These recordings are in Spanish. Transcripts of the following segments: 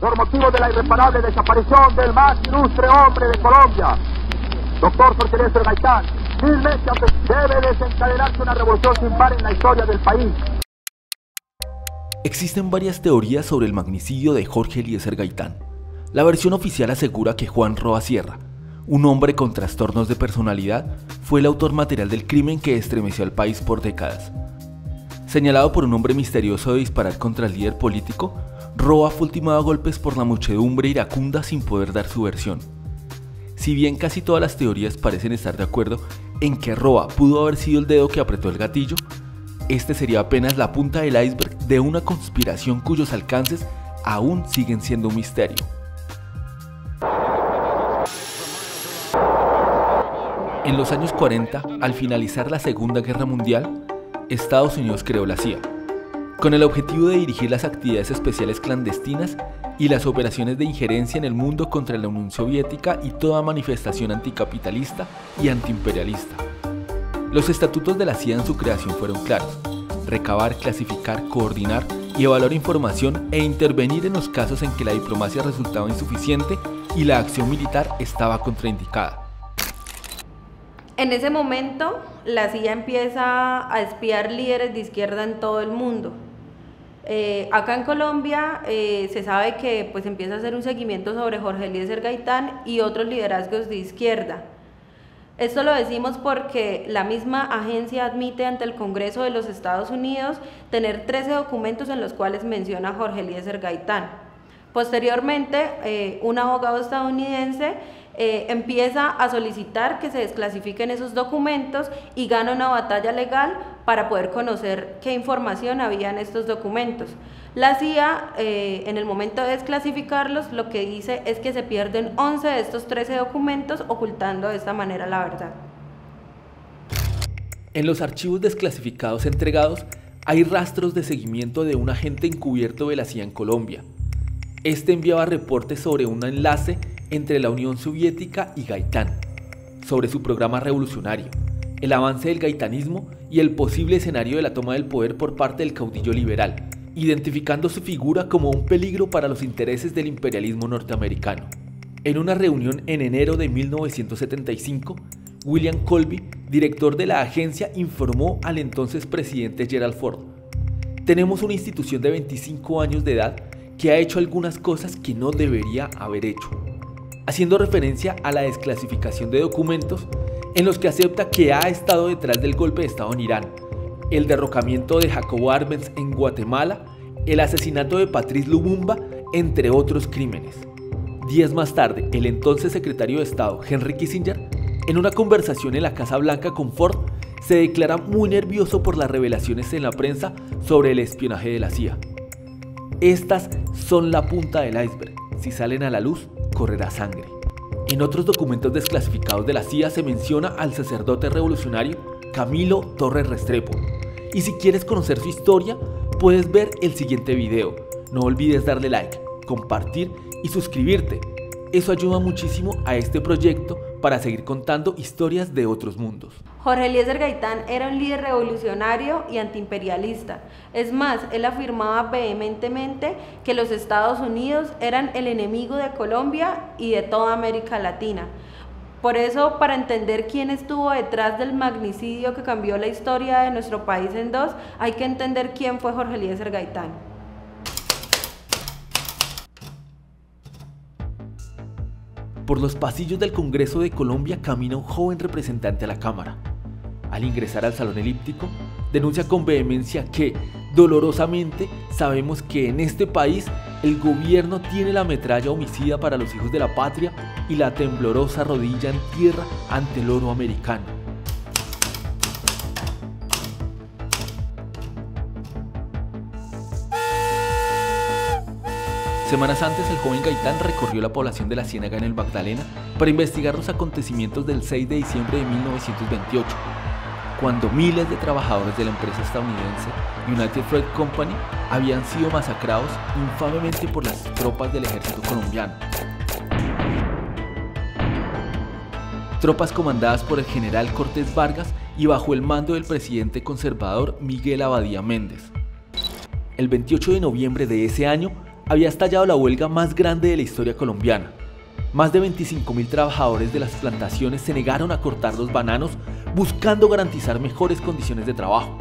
por motivo de la irreparable desaparición del más ilustre hombre de Colombia, doctor Jorge Eliezer Gaitán. Finalmente debe desencadenarse una revolución sin par en la historia del país. Existen varias teorías sobre el magnicidio de Jorge Eliezer Gaitán. La versión oficial asegura que Juan Roa Sierra, un hombre con trastornos de personalidad, fue el autor material del crimen que estremeció al país por décadas. Señalado por un hombre misterioso de disparar contra el líder político, Roa fue ultimado a golpes por la muchedumbre iracunda sin poder dar su versión. Si bien casi todas las teorías parecen estar de acuerdo en que Roa pudo haber sido el dedo que apretó el gatillo, este sería apenas la punta del iceberg de una conspiración cuyos alcances aún siguen siendo un misterio. En los años 40, al finalizar la Segunda Guerra Mundial, Estados Unidos creó la CIA, con el objetivo de dirigir las actividades especiales clandestinas y las operaciones de injerencia en el mundo contra la Unión Soviética y toda manifestación anticapitalista y antiimperialista. Los estatutos de la CIA en su creación fueron claros: recabar, clasificar, coordinar y evaluar información e intervenir en los casos en que la diplomacia resultaba insuficiente y la acción militar estaba contraindicada. En ese momento, la CIA empieza a espiar líderes de izquierda en todo el mundo. Acá en Colombia se sabe que pues empieza a hacer un seguimiento sobre Jorge Eliezer Gaitán y otros liderazgos de izquierda. Esto lo decimos porque la misma agencia admite ante el Congreso de los Estados Unidos tener 13 documentos en los cuales menciona a Jorge Eliezer Gaitán. Posteriormente, un abogado estadounidense empieza a solicitar que se desclasifiquen esos documentos y gana una batalla legal para poder conocer qué información había en estos documentos. La CIA, en el momento de desclasificarlos, lo que dice es que se pierden 11 de estos 13 documentos, ocultando de esta manera la verdad. En los archivos desclasificados entregados hay rastros de seguimiento de un agente encubierto de la CIA en Colombia. Este enviaba reportes sobre un enlace entre la Unión Soviética y Gaitán, sobre su programa revolucionario, el avance del gaitanismo y el posible escenario de la toma del poder por parte del caudillo liberal, identificando su figura como un peligro para los intereses del imperialismo norteamericano. En una reunión en enero de 1975, William Colby, director de la agencia, informó al entonces presidente Gerald Ford: tenemos una institución de 25 años de edad que ha hecho algunas cosas que no debería haber hecho, haciendo referencia a la desclasificación de documentos en los que acepta que ha estado detrás del golpe de Estado en Irán, el derrocamiento de Jacobo Arbenz en Guatemala, el asesinato de Patrice Lumumba, entre otros crímenes. Días más tarde, el entonces secretario de Estado, Henry Kissinger, en una conversación en la Casa Blanca con Ford, se declara muy nervioso por las revelaciones en la prensa sobre el espionaje de la CIA. Estas son la punta del iceberg. Si salen a la luz, correrá sangre. En otros documentos desclasificados de la CIA se menciona al sacerdote revolucionario Camilo Torres Restrepo. Y si quieres conocer su historia, puedes ver el siguiente video. No olvides darle like, compartir y suscribirte. Eso ayuda muchísimo a este proyecto para seguir contando historias de otros mundos. Jorge Eliezer Gaitán era un líder revolucionario y antiimperialista. Es más, él afirmaba vehementemente que los Estados Unidos eran el enemigo de Colombia y de toda América Latina. Por eso, para entender quién estuvo detrás del magnicidio que cambió la historia de nuestro país en dos, hay que entender quién fue Jorge Eliezer Gaitán. Por los pasillos del Congreso de Colombia camina un joven representante a la Cámara. Al ingresar al salón elíptico, denuncia con vehemencia que, dolorosamente, sabemos que en este país el gobierno tiene la metralla homicida para los hijos de la patria y la temblorosa rodilla en tierra ante el oro americano. Semanas antes, el joven Gaitán recorrió la población de la Ciénaga en el Magdalena para investigar los acontecimientos del 6 de diciembre de 1928, cuando miles de trabajadores de la empresa estadounidense United Fruit Company habían sido masacrados infamemente por las tropas del ejército colombiano. Tropas comandadas por el general Cortés Vargas y bajo el mando del presidente conservador Miguel Abadía Méndez. El 28 de noviembre de ese año, había estallado la huelga más grande de la historia colombiana. Más de 25.000 trabajadores de las plantaciones se negaron a cortar los bananos buscando garantizar mejores condiciones de trabajo.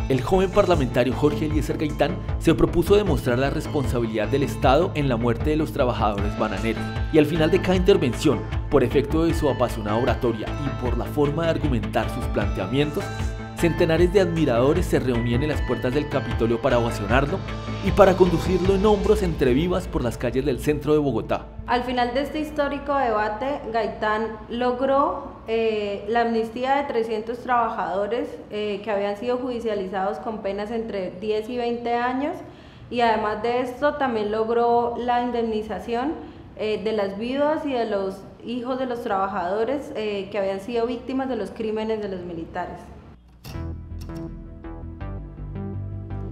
El joven parlamentario Jorge Eliezer Gaitán se propuso demostrar la responsabilidad del Estado en la muerte de los trabajadores bananeros, y al final de cada intervención, por efecto de su apasionada oratoria y por la forma de argumentar sus planteamientos, centenares de admiradores se reunían en las puertas del Capitolio para ovacionarlo y para conducirlo en hombros entre vivas por las calles del centro de Bogotá. Al final de este histórico debate, Gaitán logró la amnistía de 300 trabajadores que habían sido judicializados con penas entre 10 y 20 años, y además de esto también logró la indemnización de las viudas y de los hijos de los trabajadores que habían sido víctimas de los crímenes de los militares.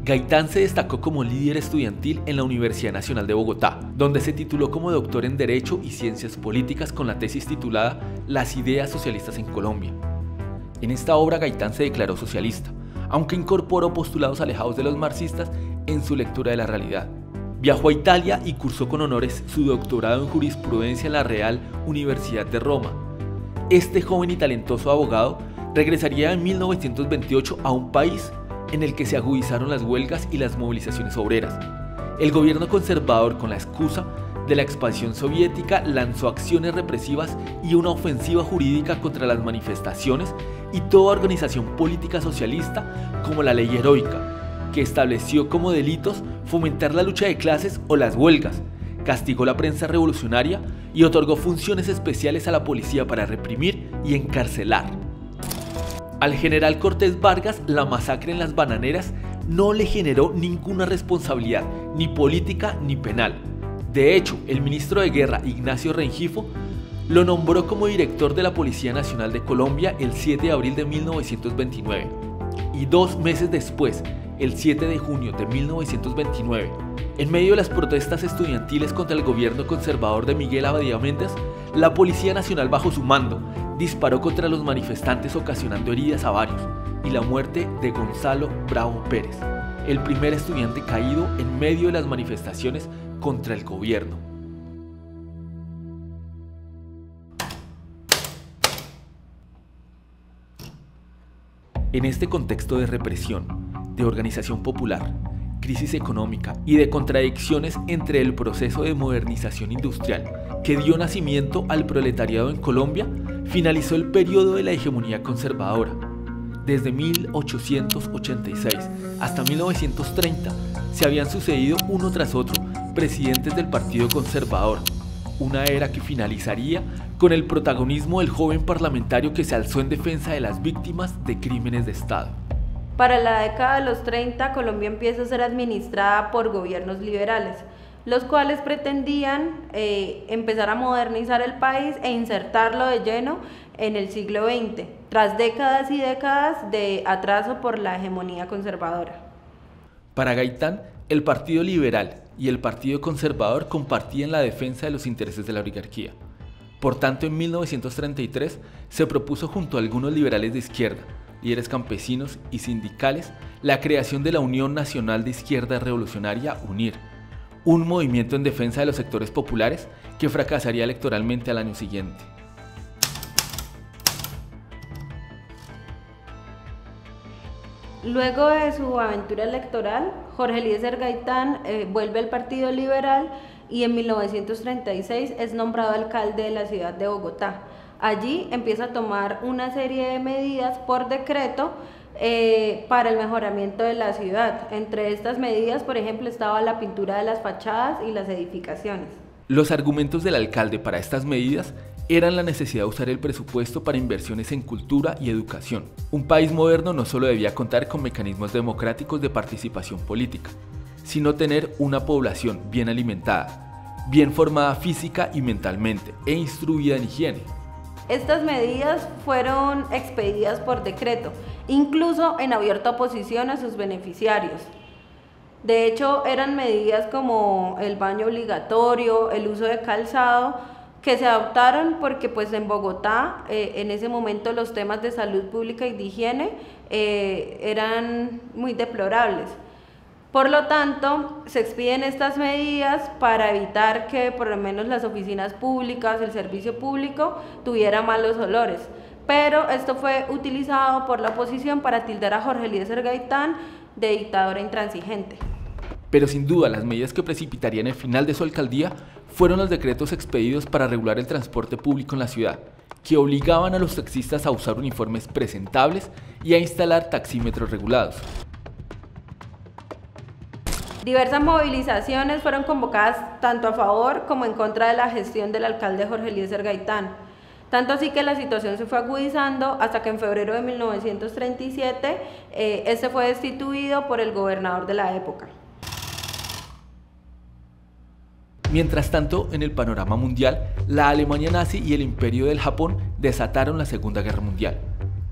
Gaitán se destacó como líder estudiantil en la Universidad Nacional de Bogotá, donde se tituló como doctor en Derecho y Ciencias Políticas con la tesis titulada Las ideas socialistas en Colombia. En esta obra Gaitán se declaró socialista, aunque incorporó postulados alejados de los marxistas en su lectura de la realidad. Viajó a Italia y cursó con honores su doctorado en jurisprudencia en la Real Universidad de Roma. Este joven y talentoso abogado regresaría en 1928 a un país en el que se agudizaron las huelgas y las movilizaciones obreras. El gobierno conservador, con la excusa de la expansión soviética, lanzó acciones represivas y una ofensiva jurídica contra las manifestaciones y toda organización política socialista, como la Ley Heroica, que estableció como delitos fomentar la lucha de clases o las huelgas, castigó la prensa revolucionaria y otorgó funciones especiales a la policía para reprimir y encarcelar. Al general Cortés Vargas, la masacre en las bananeras no le generó ninguna responsabilidad, ni política ni penal. De hecho, el ministro de Guerra, Ignacio Rengifo, lo nombró como director de la Policía Nacional de Colombia el 7 de abril de 1929. Y 2 meses después, el 7 de junio de 1929, en medio de las protestas estudiantiles contra el gobierno conservador de Miguel Abadía Méndez, la Policía Nacional bajo su mando disparó contra los manifestantes ocasionando heridas a varios y la muerte de Gonzalo Bravo Pérez, el primer estudiante caído en medio de las manifestaciones contra el gobierno. En este contexto de represión, de organización popular, crisis económica y de contradicciones entre el proceso de modernización industrial que dio nacimiento al proletariado en Colombia, finalizó el periodo de la hegemonía conservadora. Desde 1886 hasta 1930 se habían sucedido uno tras otro presidentes del Partido Conservador, una era que finalizaría con el protagonismo del joven parlamentario que se alzó en defensa de las víctimas de crímenes de Estado. Para la década de los 30, Colombia empieza a ser administrada por gobiernos liberales, los cuales pretendían empezar a modernizar el país e insertarlo de lleno en el siglo XX, tras décadas y décadas de atraso por la hegemonía conservadora. Para Gaitán, el Partido Liberal y el Partido Conservador compartían la defensa de los intereses de la oligarquía. Por tanto, en 1933 se propuso junto a algunos liberales de izquierda, líderes campesinos y sindicales, la creación de la Unión Nacional de Izquierda Revolucionaria, UNIR, un movimiento en defensa de los sectores populares que fracasaría electoralmente al año siguiente. Luego de su aventura electoral, Jorge Eliezer Gaitán vuelve al Partido Liberal y en 1936 es nombrado alcalde de la ciudad de Bogotá. Allí empieza a tomar una serie de medidas por decreto para el mejoramiento de la ciudad. Entre estas medidas, por ejemplo, estaba la pintura de las fachadas y las edificaciones. Los argumentos del alcalde para estas medidas eran la necesidad de usar el presupuesto para inversiones en cultura y educación. Un país moderno no solo debía contar con mecanismos democráticos de participación política, sino tener una población bien alimentada, bien formada física y mentalmente e instruida en higiene. Estas medidas fueron expedidas por decreto, incluso en abierta oposición a sus beneficiarios. De hecho, eran medidas como el baño obligatorio, el uso de calzado, que se adoptaron porque pues en Bogotá en ese momento los temas de salud pública y de higiene eran muy deplorables. Por lo tanto, se expiden estas medidas para evitar que por lo menos las oficinas públicas, el servicio público, tuviera malos olores. Pero esto fue utilizado por la oposición para tildar a Jorge Eliezer Gaitán de dictador e intransigente. Pero sin duda las medidas que precipitarían el final de su alcaldía fueron los decretos expedidos para regular el transporte público en la ciudad, que obligaban a los taxistas a usar uniformes presentables y a instalar taxímetros regulados. Diversas movilizaciones fueron convocadas tanto a favor como en contra de la gestión del alcalde Jorge Eliezer Gaitán. Tanto así que la situación se fue agudizando hasta que en febrero de 1937 este fue destituido por el gobernador de la época. Mientras tanto, en el panorama mundial, la Alemania nazi y el Imperio del Japón desataron la Segunda Guerra Mundial,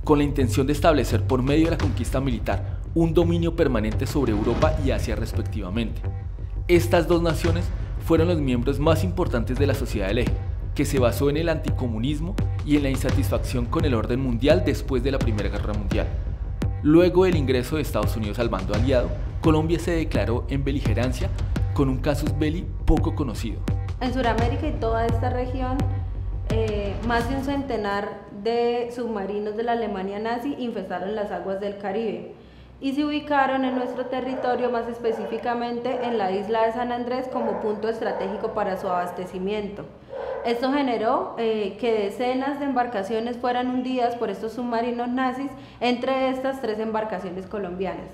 con la intención de establecer por medio de la conquista militar un dominio permanente sobre Europa y Asia respectivamente. Estas dos naciones fueron los miembros más importantes de la Sociedad del Eje, que se basó en el anticomunismo y en la insatisfacción con el orden mundial después de la Primera Guerra Mundial. Luego del ingreso de Estados Unidos al bando aliado, Colombia se declaró en beligerancia con un casus belli poco conocido. En Sudamérica y toda esta región, más de un centenar de submarinos de la Alemania nazi infestaron las aguas del Caribe y se ubicaron en nuestro territorio, más específicamente en la isla de San Andrés como punto estratégico para su abastecimiento. Esto generó que decenas de embarcaciones fueran hundidas por estos submarinos nazis, entre estas 3 embarcaciones colombianas.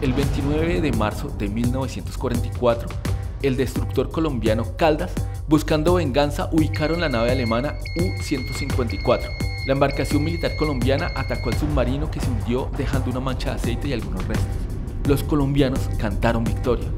El 29 de marzo de 1944, el destructor colombiano Caldas, buscando venganza, ubicaron la nave alemana U-154. La embarcación militar colombiana atacó al submarino que se hundió dejando una mancha de aceite y algunos restos. Los colombianos cantaron victoria.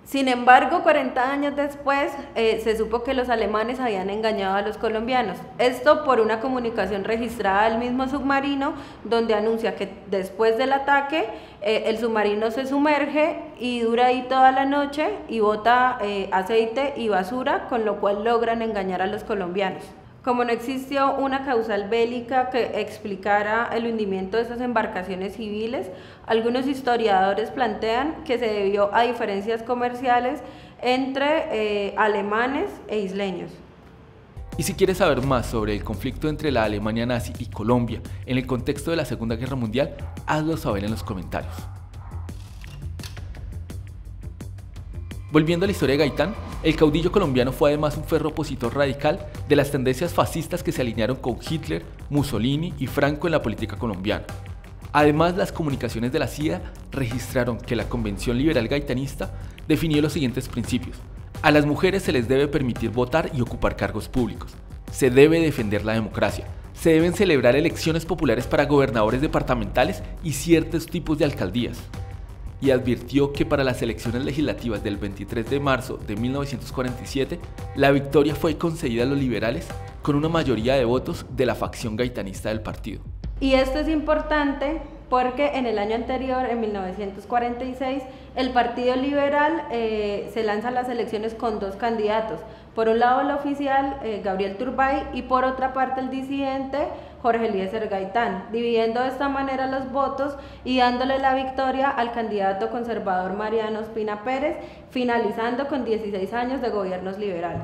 Sin embargo, 40 años después, se supo que los alemanes habían engañado a los colombianos. Esto por una comunicación registrada del mismo submarino, donde anuncia que después del ataque, el submarino se sumerge y dura ahí toda la noche y bota aceite y basura, con lo cual logran engañar a los colombianos. Como no existió una causal bélica que explicara el hundimiento de estas embarcaciones civiles, algunos historiadores plantean que se debió a diferencias comerciales entre alemanes e isleños. Y si quieres saber más sobre el conflicto entre la Alemania nazi y Colombia en el contexto de la Segunda Guerra Mundial, hazlo saber en los comentarios. Volviendo a la historia de Gaitán, el caudillo colombiano fue además un férreo opositor radical de las tendencias fascistas que se alinearon con Hitler, Mussolini y Franco en la política colombiana. Además, las comunicaciones de la CIA registraron que la Convención Liberal Gaitanista definió los siguientes principios. A las mujeres se les debe permitir votar y ocupar cargos públicos. Se debe defender la democracia. Se deben celebrar elecciones populares para gobernadores departamentales y ciertos tipos de alcaldías. Y advirtió que para las elecciones legislativas del 23 de marzo de 1947, la victoria fue concedida a los liberales con una mayoría de votos de la facción gaitanista del partido. Y esto es importante porque en el año anterior, en 1946, el Partido Liberal se lanza a las elecciones con 2 candidatos. Por un lado el oficial Gabriel Turbay y por otra parte el disidente Jorge Eliezer Gaitán, dividiendo de esta manera los votos y dándole la victoria al candidato conservador Mariano Ospina Pérez, finalizando con 16 años de gobiernos liberales.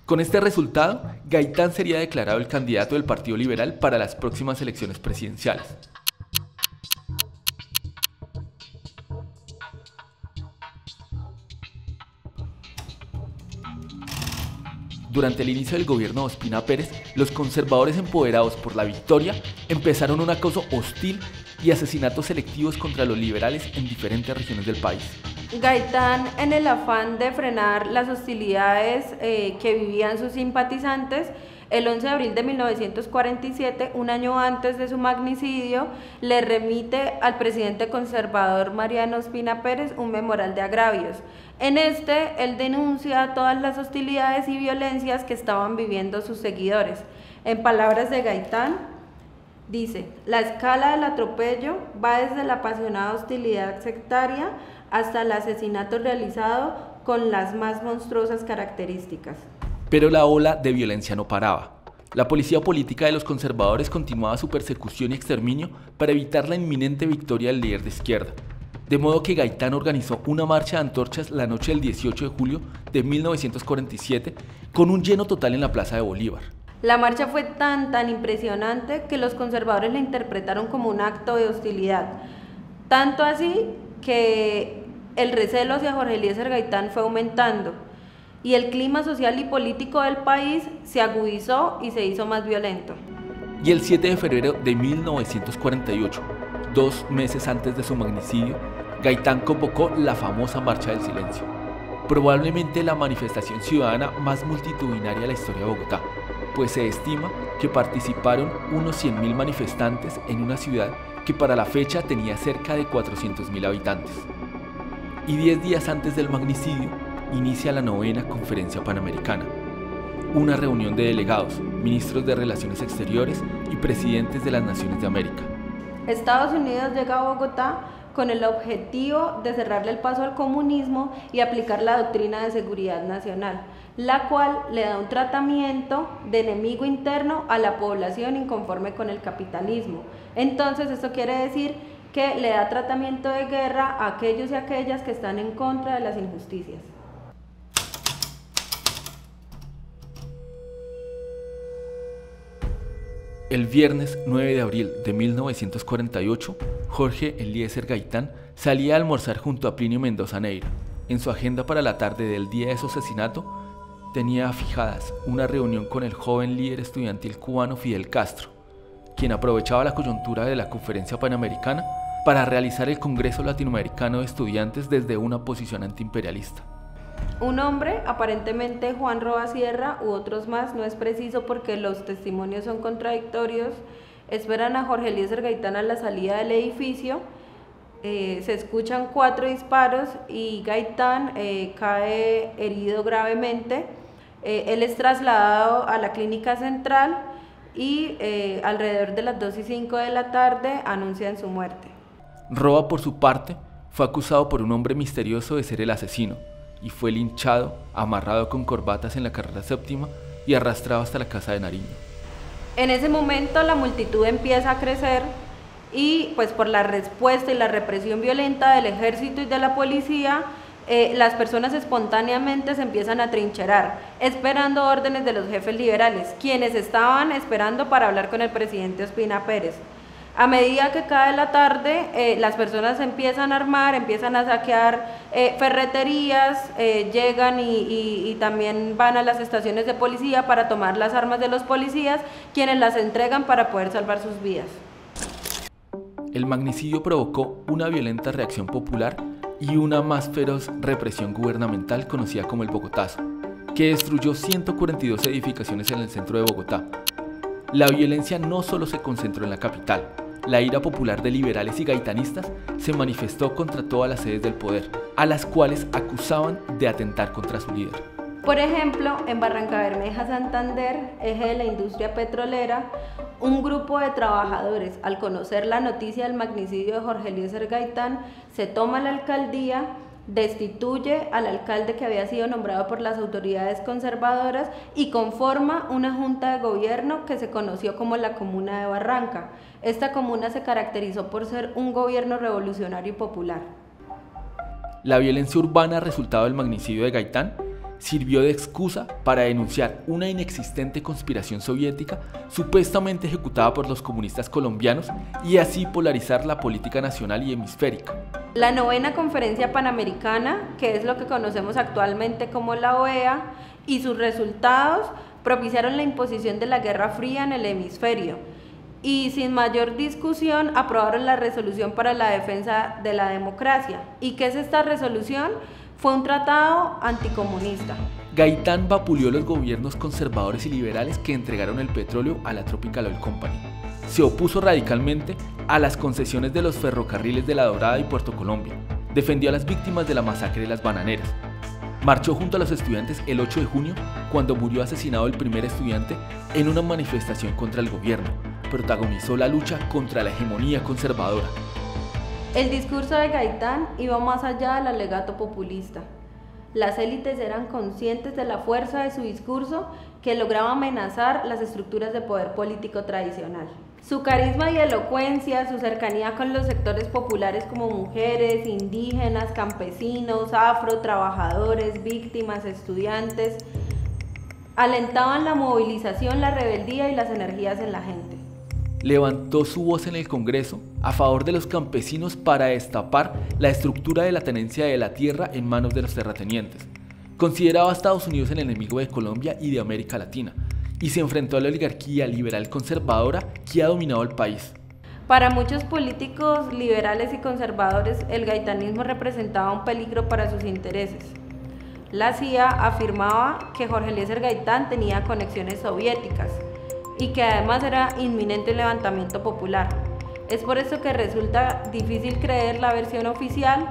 Con este resultado, Gaitán sería declarado el candidato del Partido Liberal para las próximas elecciones presidenciales. Durante el inicio del gobierno de Ospina Pérez, los conservadores empoderados por la victoria empezaron un acoso hostil y asesinatos selectivos contra los liberales en diferentes regiones del país. Gaitán, en el afán de frenar las hostilidades que vivían sus simpatizantes, el 11 de abril de 1947, un año antes de su magnicidio, le remite al presidente conservador Mariano Ospina Pérez un memorial de agravios. En este, él denuncia todas las hostilidades y violencias que estaban viviendo sus seguidores. En palabras de Gaitán, dice: la escala del atropello va desde la apasionada hostilidad sectaria hasta el asesinato realizado con las más monstruosas características. Pero la ola de violencia no paraba. La policía política de los conservadores continuaba su persecución y exterminio para evitar la inminente victoria del líder de izquierda, de modo que Gaitán organizó una marcha de antorchas la noche del 18 de julio de 1947 con un lleno total en la Plaza de Bolívar. La marcha fue tan impresionante que los conservadores la interpretaron como un acto de hostilidad, tanto así que el recelo hacia Jorge Eliezer Gaitán fue aumentando y el clima social y político del país se agudizó y se hizo más violento. Y el 7 de febrero de 1948, 2 meses antes de su magnicidio, Gaitán convocó la famosa Marcha del Silencio, probablemente la manifestación ciudadana más multitudinaria de la historia de Bogotá, pues se estima que participaron unos 100.000 manifestantes en una ciudad que para la fecha tenía cerca de 400.000 habitantes. Y 10 días antes del magnicidio, inicia la 9ª Conferencia Panamericana, una reunión de delegados, ministros de Relaciones Exteriores y presidentes de las Naciones de América. Estados Unidos llega a Bogotá con el objetivo de cerrarle el paso al comunismo y aplicar la doctrina de seguridad nacional, la cual le da un tratamiento de enemigo interno a la población inconforme con el capitalismo. Entonces esto quiere decir que le da tratamiento de guerra a aquellos y aquellas que están en contra de las injusticias. El viernes 9 de abril de 1948, Jorge Eliezer Gaitán salía a almorzar junto a Plinio Mendoza Neira. En su agenda para la tarde del día de su asesinato, tenía fijadas una reunión con el joven líder estudiantil cubano Fidel Castro, quien aprovechaba la coyuntura de la Conferencia Panamericana para realizar el Congreso Latinoamericano de Estudiantes desde una posición antiimperialista. Un hombre, aparentemente Juan Roa Sierra u otros más, no es preciso porque los testimonios son contradictorios, esperan a Jorge Eliezer Gaitán a la salida del edificio, se escuchan 4 disparos y Gaitán cae herido gravemente. Él es trasladado a la clínica central y alrededor de las 2:05 de la tarde anuncian su muerte. Roa, por su parte, fue acusado por un hombre misterioso de ser el asesino y fue linchado, amarrado con corbatas en la carrera séptima y arrastrado hasta la casa de Nariño. En ese momento la multitud empieza a crecer y pues por la respuesta y la represión violenta del ejército y de la policía, las personas espontáneamente se empiezan a trincherar, esperando órdenes de los jefes liberales, quienes estaban esperando para hablar con el presidente Ospina Pérez. A medida que cae la tarde, las personas se empiezan a armar, empiezan a saquear ferreterías, llegan y también van a las estaciones de policía para tomar las armas de los policías, quienes las entregan para poder salvar sus vidas. El magnicidio provocó una violenta reacción popular y una más feroz represión gubernamental conocida como el Bogotazo, que destruyó 142 edificaciones en el centro de Bogotá. La violencia no solo se concentró en la capital, la ira popular de liberales y gaitanistas se manifestó contra todas las sedes del poder, a las cuales acusaban de atentar contra su líder. Por ejemplo, en Barrancabermeja, Santander, eje de la industria petrolera, un grupo de trabajadores, al conocer la noticia del magnicidio de Jorge Eliezer Gaitán, se toma la alcaldía, destituye al alcalde que había sido nombrado por las autoridades conservadoras y conforma una junta de gobierno que se conoció como la Comuna de Barranca. Esta comuna se caracterizó por ser un gobierno revolucionario y popular. La violencia urbana resultado del magnicidio de Gaitán sirvió de excusa para denunciar una inexistente conspiración soviética supuestamente ejecutada por los comunistas colombianos y así polarizar la política nacional y hemisférica. La 9ª Conferencia Panamericana, que es lo que conocemos actualmente como la OEA, y sus resultados propiciaron la imposición de la Guerra Fría en el hemisferio y sin mayor discusión aprobaron la resolución para la defensa de la democracia. ¿Y qué es esta resolución? Fue un tratado anticomunista. Gaitán vapuleó los gobiernos conservadores y liberales que entregaron el petróleo a la Tropical Oil Company. Se opuso radicalmente a las concesiones de los ferrocarriles de La Dorada y Puerto Colombia. Defendió a las víctimas de la masacre de las bananeras. Marchó junto a los estudiantes el 8 de junio, cuando murió asesinado el primer estudiante en una manifestación contra el gobierno. Protagonizó la lucha contra la hegemonía conservadora. El discurso de Gaitán iba más allá del alegato populista. Las élites eran conscientes de la fuerza de su discurso que lograba amenazar las estructuras de poder político tradicional. Su carisma y elocuencia, su cercanía con los sectores populares como mujeres, indígenas, campesinos, afro, trabajadores, víctimas, estudiantes, alentaban la movilización, la rebeldía y las energías en la gente. Levantó su voz en el Congreso a favor de los campesinos para destapar la estructura de la tenencia de la tierra en manos de los terratenientes. Consideraba a Estados Unidos el enemigo de Colombia y de América Latina, y se enfrentó a la oligarquía liberal conservadora que ha dominado el país. Para muchos políticos liberales y conservadores, el gaitanismo representaba un peligro para sus intereses. La CIA afirmaba que Jorge Eliezer Gaitán tenía conexiones soviéticas y que además era inminente un levantamiento popular. Es por eso que resulta difícil creer la versión oficial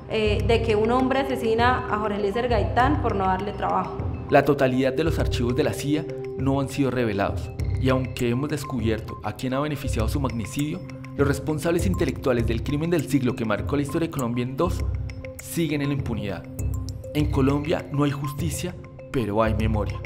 de que un hombre asesina a Jorge Eliezer Gaitán por no darle trabajo. La totalidad de los archivos de la CIA no han sido revelados, y aunque hemos descubierto a quién ha beneficiado su magnicidio, los responsables intelectuales del crimen del siglo que marcó la historia de Colombia en dos siguen en la impunidad. En Colombia no hay justicia, pero hay memoria.